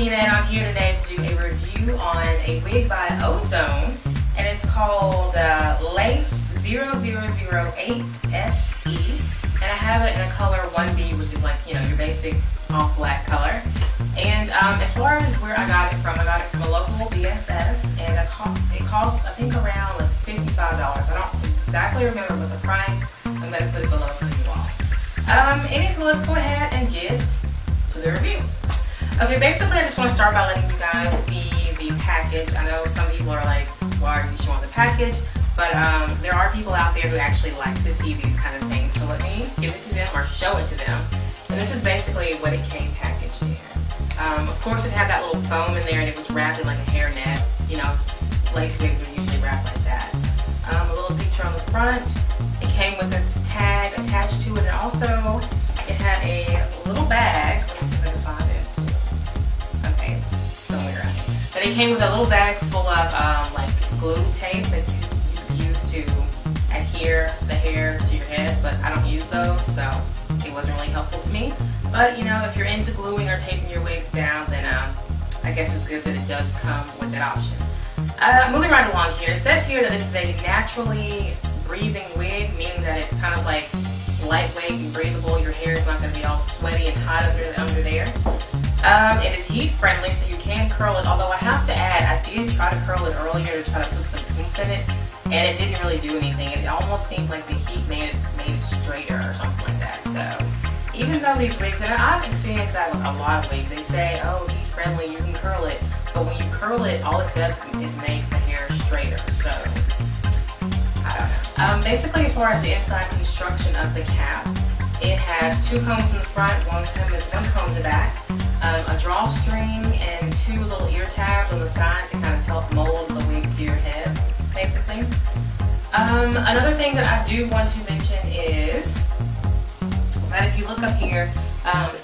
Tina, and I'm here today to do a review on a wig by Ozone, and it's called Lace 0008 SE, and I have it in a color 1B, which is like, you know, your basic off black color. And as far as where I got it from a local BSS, and it cost I think around like $55. I don't exactly remember what the price. I'm going to put it below for you all. Anywho, let's go ahead and get to the review. Okay, basically I just want to start by letting you guys see the package. I know some people are like, why are you showing the package? But there are people out there who actually like to see these kind of things. So let me give it to them or show it to them. And this is basically what it came packaged in. Of course it had that little foam in there and it was wrapped in like a hairnet. You know, lace wigs are usually wrapped like that. A little picture on the front. It came with this tag attached to it, and also it had a little bag. Let me see if I can find it. Okay, it's somewhere around here. But it came with a little bag full of like glue tape that you use to adhere the hair to your head, but I don't use those, so it wasn't really helpful to me. But you know, if you're into gluing or taping your wigs down, then I guess it's good that it does come with that option. Moving right along here, it says here that this is a naturally breathing wig, meaning that it's kind of like lightweight and breathable. Your hair is not going to be all sweaty and hot under there. It is heat friendly, so you can curl it, although I have to add, I did try to curl it earlier to try to put some oomph in it, and it didn't really do anything. It almost seemed like the heat made it straighter or something like that. So even though these wigs, and I've experienced that with a lot of wigs, they say, oh, heat friendly, you can curl it, but when you curl it, all it does is make the hair straighter. So I don't know. Basically, as far as the inside construction of the cap, it has two combs in the front, one comb in the back, a drawstring, and two little ear tabs on the side to kind of help mold the wig to your head, basically. Another thing that I do want to mention is that if you look up here,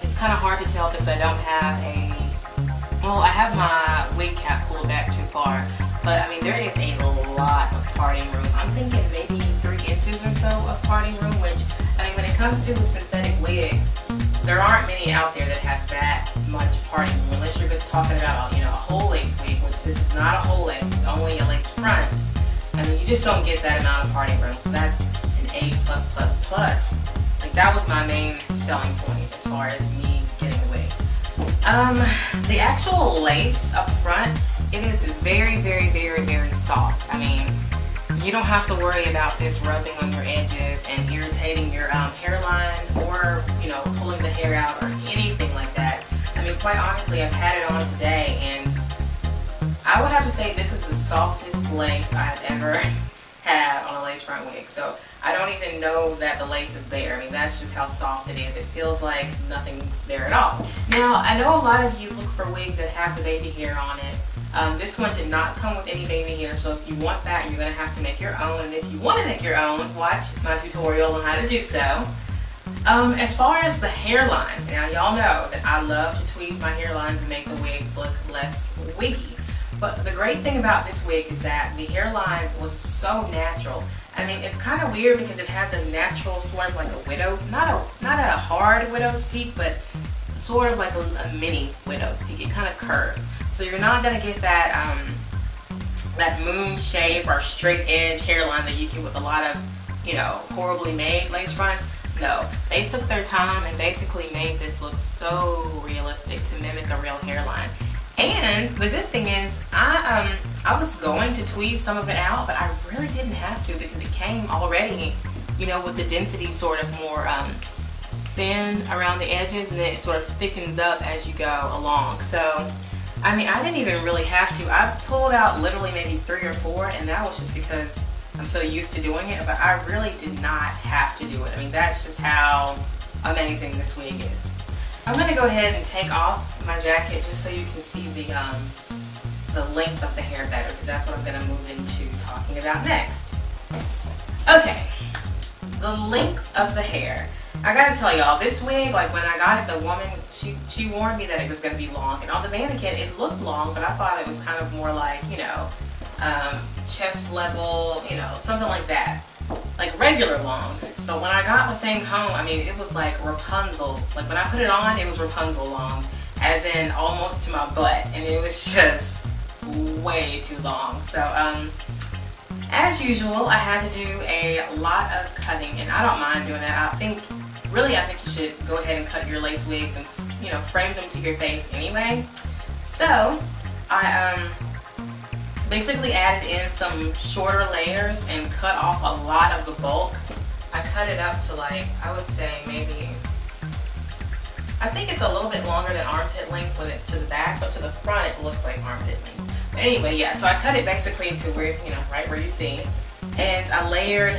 it's kind of hard to tell because I don't have I have my wig cap pulled back too far, but I mean there is a lot of parting room. I'm thinking maybe 3 inches or so of parting room, which, I mean, when it comes to synthetic wigs, there aren't many out there that have that much parting room, unless you're talking about, you know, a whole lace wig, which this is not a whole lace, it's only a lace front. I mean, you just don't get that amount of parting room, so that's an A+++. Like, that was my main selling point as far as me getting the wig. The actual lace up front, it is very, very, very, very soft. I mean, you don't have to worry about this rubbing on your edges and irritating your hairline, or, you know, pulling the hair out or anything like that. I mean, quite honestly, I've had it on today, and I would have to say this is the softest lace I've ever had on a lace front wig. So I don't even know that the lace is there. I mean, that's just how soft it is. It feels like nothing's there at all. Now, I know a lot of you look for wigs that have the baby hair on it. This one did not come with any baby hair, so if you want that, you're going to have to make your own. And if you want to make your own, watch my tutorial on how to do so. As far as the hairline, now y'all know that I love to tweeze my hairlines and make the wigs look less wiggy. But the great thing about this wig is that the hairline was so natural. I mean, it's kind of weird because it has a natural, sort of like a widow, not a hard widow's peak, but sort of like a mini widow's peak. It kind of curves. So you're not going to get that that moon shape or straight edge hairline that you get with a lot of, you know, horribly made lace fronts. No, they took their time and basically made this look so realistic to mimic a real hairline. And the good thing is, I was going to tweeze some of it out, but I really didn't have to because it came already, you know, with the density sort of more thin around the edges, and then it sort of thickens up as you go along. So, I mean, I didn't even really have to. I pulled out literally maybe 3 or 4, and that was just because I'm so used to doing it, but I really did not have to do it. I mean, that's just how amazing this wig is. I'm going to go ahead and take off my jacket just so you can see the length of the hair better, because that's what I'm going to move into talking about next. Okay, the length of the hair. I got to tell y'all, this wig, like when I got it, the woman, she warned me that it was going to be long, and on the mannequin it looked long, but I thought it was kind of more like, you know, chest level, you know, something like that. Like regular long. But when I got the thing home, I mean, it was like Rapunzel. Like when I put it on, it was Rapunzel long. as in almost to my butt, and it was just way too long. So as usual, I had to do a lot of cutting, and I don't mind doing that. I think you should go ahead and cut your lace wigs and, you know, frame them to your face anyway. So I basically added in some shorter layers and cut off a lot of the bulk. I cut it up to, like, I would say maybe, I think it's a little bit longer than armpit length when it's to the back, but to the front it looks like armpit length. But anyway, yeah, so I cut it basically to where, you know, right where you see. And I layered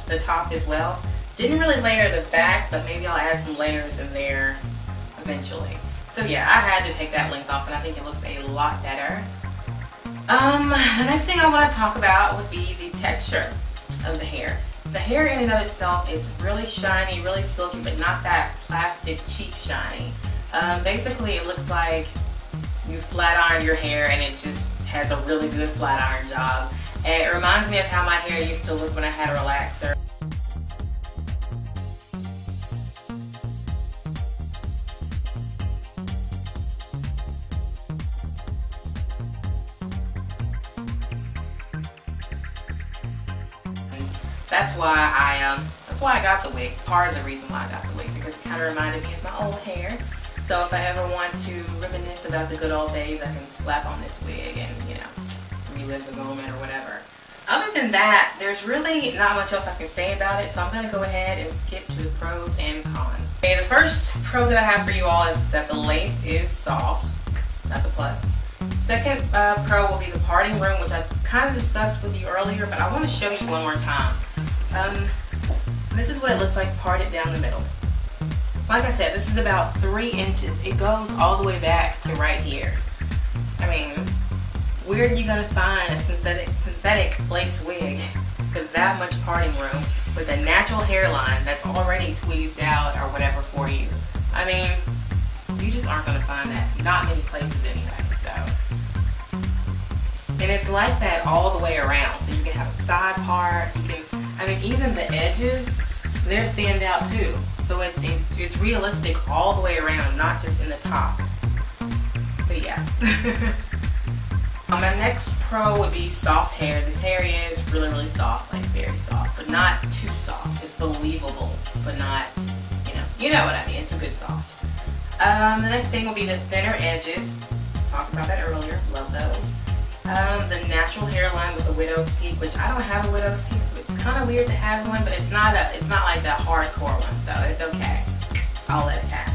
the top as well. Didn't really layer the back, but maybe I'll add some layers in there eventually. So yeah, I had to take that length off, and I think it looks a lot better. The next thing I want to talk about would be the texture of the hair. The hair in and of itself is really shiny, really silky, but not that plastic cheap shiny. Basically it looks like you flat iron your hair and it just has a really good flat iron job. And it reminds me of how my hair used to look when I had a relaxer. That's why I got the wig. Part of the reason why I got the wig, because it kind of reminded me of my old hair. So if I ever want to reminisce about the good old days, I can slap on this wig and, you know, relive the moment or whatever. Other than that, there's really not much else I can say about it, so I'm going to go ahead and skip to the pros and cons. Okay, the first pro that I have for you all is that the lace is soft. That's a plus. Second pro will be the parting room, which I kind of discussed with you earlier, but I want to show you one more time. This is what it looks like parted down the middle. Like I said, this is about 3 inches. It goes all the way back to right here. I mean, where are you going to find a synthetic lace wig with that much parting room with a natural hairline that's already tweezed out or whatever for you? I mean, you just aren't going to find that. Not many places anyway, so. And it's like that all the way around. So you can have a side part, you can, I mean, even the edges, they're thinned out too. So it's realistic all the way around, not just in the top. But yeah. My next pro would be soft hair. This hair is really, really soft, like very soft, but not too soft. It's believable, but not, you know what I mean. It's a good soft. The next thing will be the thinner edges. Talked about that earlier. Love those. The natural hairline with the widow's peak, which I don't have a widow's peak, so it's kind of weird to have one, but it's not like that hardcore one, so it's okay. I'll let it pass.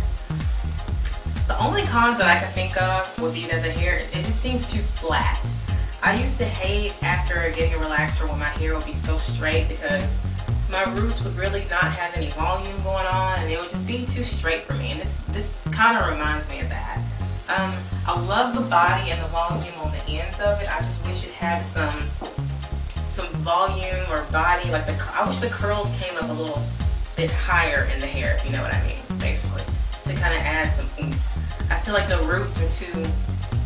The only cons that I can think of would be that the hair, it just seems too flat. I used to hate after getting a relaxer when my hair would be so straight, because my roots would really not have any volume going on, and it would just be too straight for me, and this kind of reminds me of that. I love the body and the volume on the ends of it. I just wish it had some volume or body. Like I wish the curls came up a little bit higher in the hair, if you know what I mean, basically, to kind of add some oomph. I feel like the roots are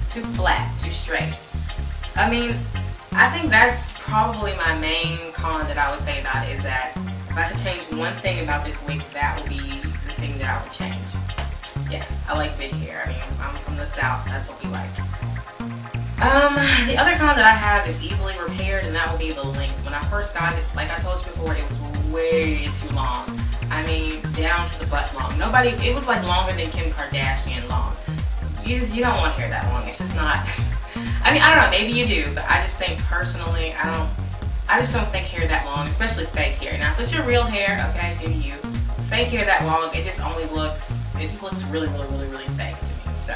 too flat, too straight. I mean, I think that's probably my main con that I would say about it, is that if I could change one thing about this wig, that would be the thing that I would change. Yeah, I like big hair. I mean, I'm from the South, that's what we like. The other con that I have is easily repaired, and that will be the length. When I first got it, like I told you before, it was way too long. I mean, down to the butt long. It was like longer than Kim Kardashian long. You don't want hair that long. It's just not, I mean, I don't know, maybe you do, but I just think personally, I just don't think hair that long, especially fake hair. Now, if it's your real hair, okay, good to you. Fake hair that long, it just looks really, really, really, really fake to me. So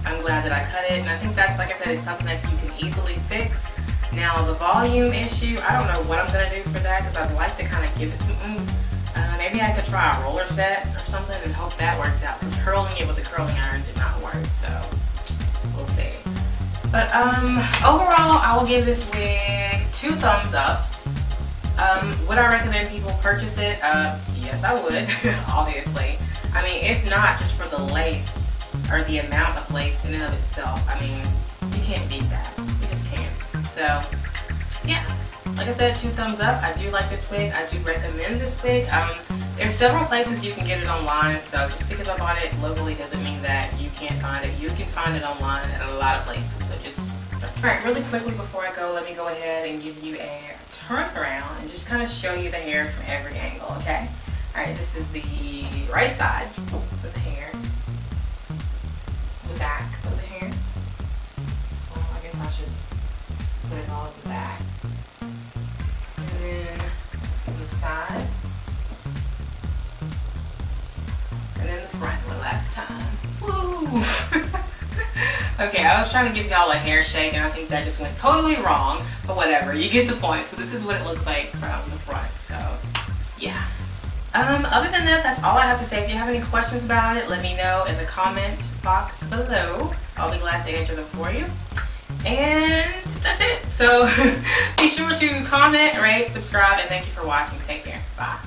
I'm glad that I cut it, and I think that's, like I said, it's something that you can easily fix. Now, the volume issue, I don't know what I'm going to do for that, because I'd like to kind of give it some oomph. Maybe I could try a roller set or something and hope that works out, because curling it with a curling iron did not work, so we'll see. But overall, I will give this wig 2 thumbs up. Would I recommend people purchase it? Yes, I would, obviously. I mean, if not just for the lace, or the amount of lace in and of itself, I mean, you can't beat that. You just can't. So, yeah. like I said, 2 thumbs up. I do like this wig. I do recommend this wig. There's several places you can get it online, so just because I bought it locally doesn't mean that you can't find it. You can find it online at a lot of places, so just search. Alright, really quickly before I go, let me go ahead and give you a turn around and just kind of show you the hair from every angle, okay? Alright, this is the right side of the hair, the back of the hair. Well, I guess I should put it all at the back. And then the side. And then the front one last time. Woo! Okay, I was trying to give y'all a hair shake and I think that just went totally wrong, but whatever, you get the point. So this is what it looks like from the front, so yeah. Other than that, that's all I have to say. If you have any questions about it, let me know in the comment box below. I'll be glad to answer them for you. And that's it. So be sure to comment, rate, subscribe, and thank you for watching. Take care. Bye.